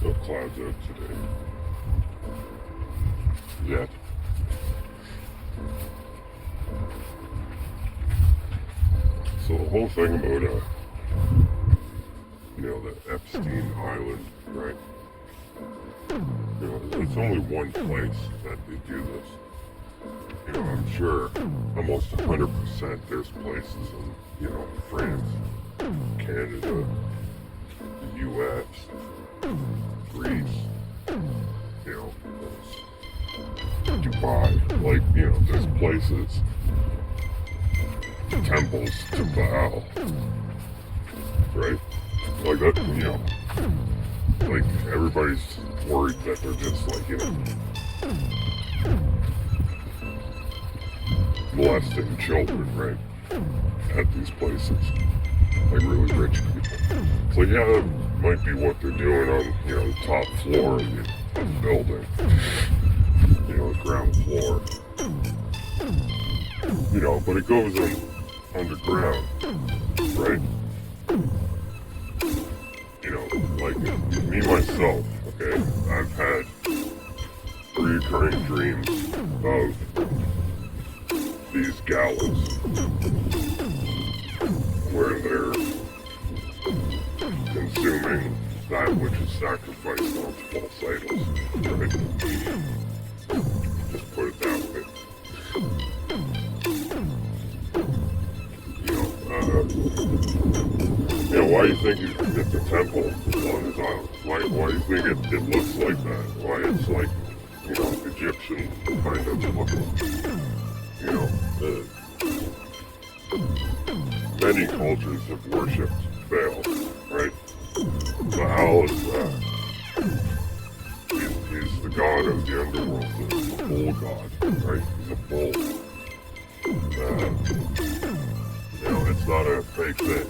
No clouds out today. Yet. So the whole thing about the Epstein Island, right? It's only one place that they do this. I'm sure almost 100% there's places in, France, Canada, the U.S., Greece, Dubai, there's places, temples to Baal, right? Like that, like everybody's worried that they're just molesting children, right? At these places, like really rich people. So yeah, that might be what they're doing on, the top floor of the building, the ground floor. But it goes underground, right? Like me myself, okay, I've had recurring dreams of these gallows where they're consuming that which is sacrificed on false idols, right? Just put it that way. Why do you think it's a temple on this island? Why do you think it looks like that? Why it's like, Egyptian kind of looking? Many cultures have worshipped Baal, right? Baal is, he's the god of the underworld, the bull god, right? He's a bull. It's not a fake thing.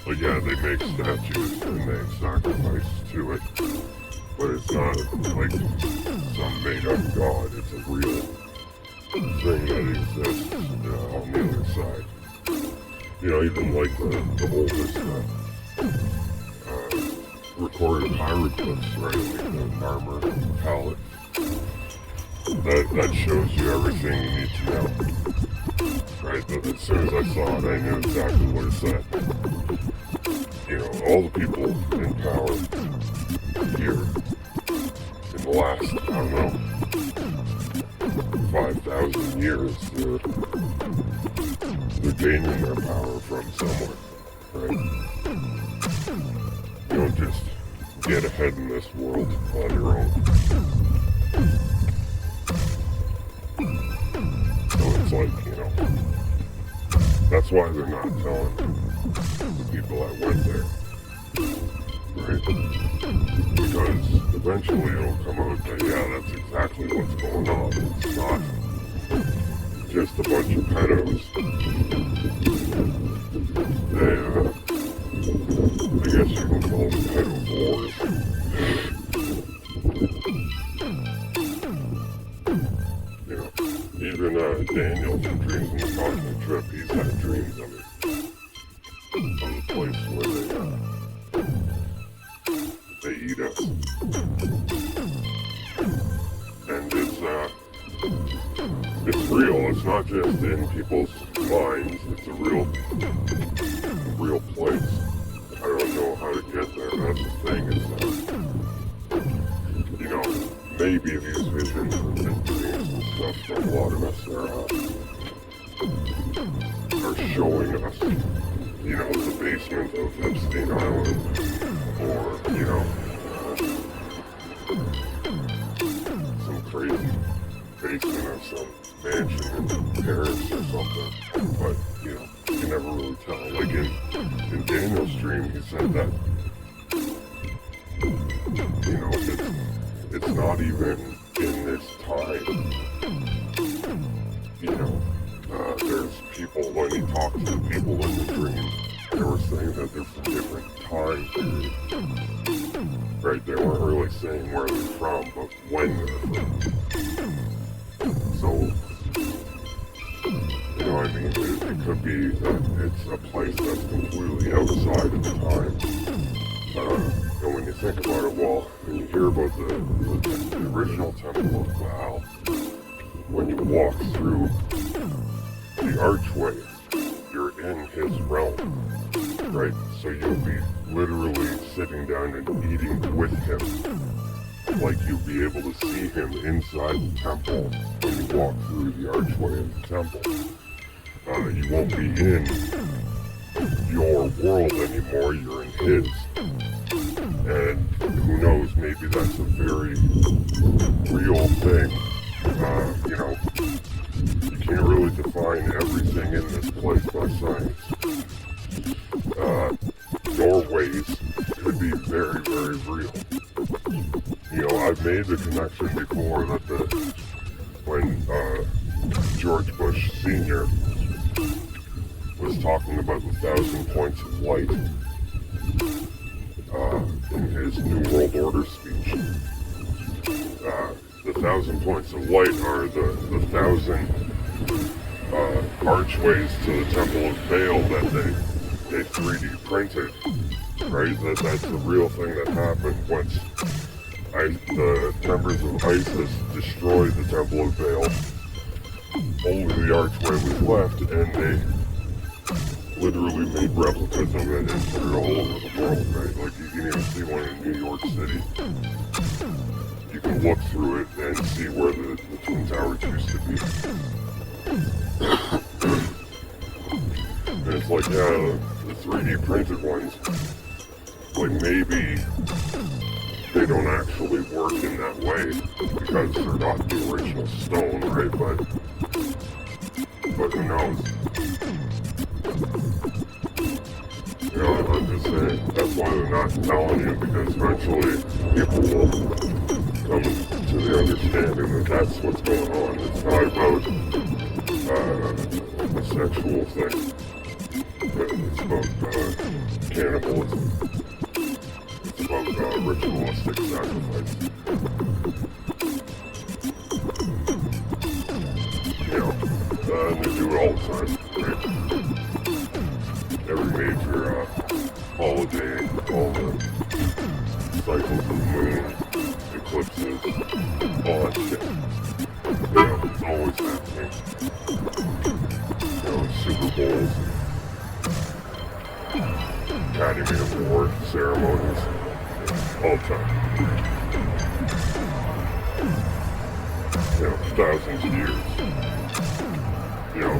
But yeah, they make statues and they sacrifice to it. But it's not like some made up god. It's a real thing that exists on the other side. Even like the oldest recorded hieroglyphs, right? Like the Marmor palette. That shows you everything you need to know. Right? But as soon as I saw it, I knew exactly what it said. All the people in power here in the last, 5,000 years, they're gaining their power from somewhere, right? You don't just get ahead in this world on your own. So it's like, that's why they're not telling the people that went there, right? Because eventually it'll come out that, yeah, that's exactly what's going on. It's not just a bunch of pedos. I guess you can call them pedivores. Even Daniel from Dreams in the Cosmic Trip, he's had dreams of it. Of the place where they eat us. And it's real. It's not just in people's minds. It's a real place. I don't know how to get there. That's the thing. Is maybe these visions and dreams and stuff from a lot of us are showing us, the basement of Epstein Island, or, some crazy basement of some mansion in Paris or something. But, you can never really tell. Like in Daniel's dream, he said that, it's not even in this time. There's people, when he talked to the people in the dream, they were saying that they're from different time periods. Right? They weren't really saying where they're from, but when they're from. So, what I mean? It could be that it's a place that's completely outside of time. And when you think about it, well, when you hear about the original Temple of Baal, when you walk through the archway, you're in his realm, right? So you'll be literally sitting down and eating with him. Like you'll be able to see him inside the temple when you walk through the archway of the temple. You won't be in your world anymore, you're in his. And who knows, maybe that's a very real thing. You know, you can't really define everything in this place by science. Doorways could be very, very real. You know, I've made the connection before that when George Bush Sr. was talking about the 1,000 points of light in his New World Order speech. The 1,000 points of light are the 1,000 archways to the Temple of Baal that they 3D printed, right? That's the real thing that happened once the members of ISIS destroyed the Temple of Baal. Only the archway was left, and they literally made replicas of it and put it all over the world, right? Like you can even see one in New York City. You can look through it and see where the Twin Towers used to be. And it's like, yeah, the 3D printed ones, like maybe they don't actually work in that way because they're not the original stone, right? But who knows? You know, I'm just saying, that's why they're not telling you, because eventually people will come to the understanding that that's what's going on. It's not about a sexual thing. It's about cannibalism. It's about ritualistic sacrifice. You know, and they do it all the time, right? Every major holiday, all the cycles of the moon, eclipses, all that shit. You know, it's always happening. You know, Super Bowls, Academy Award ceremonies, all the time. You know, thousands of years. You know.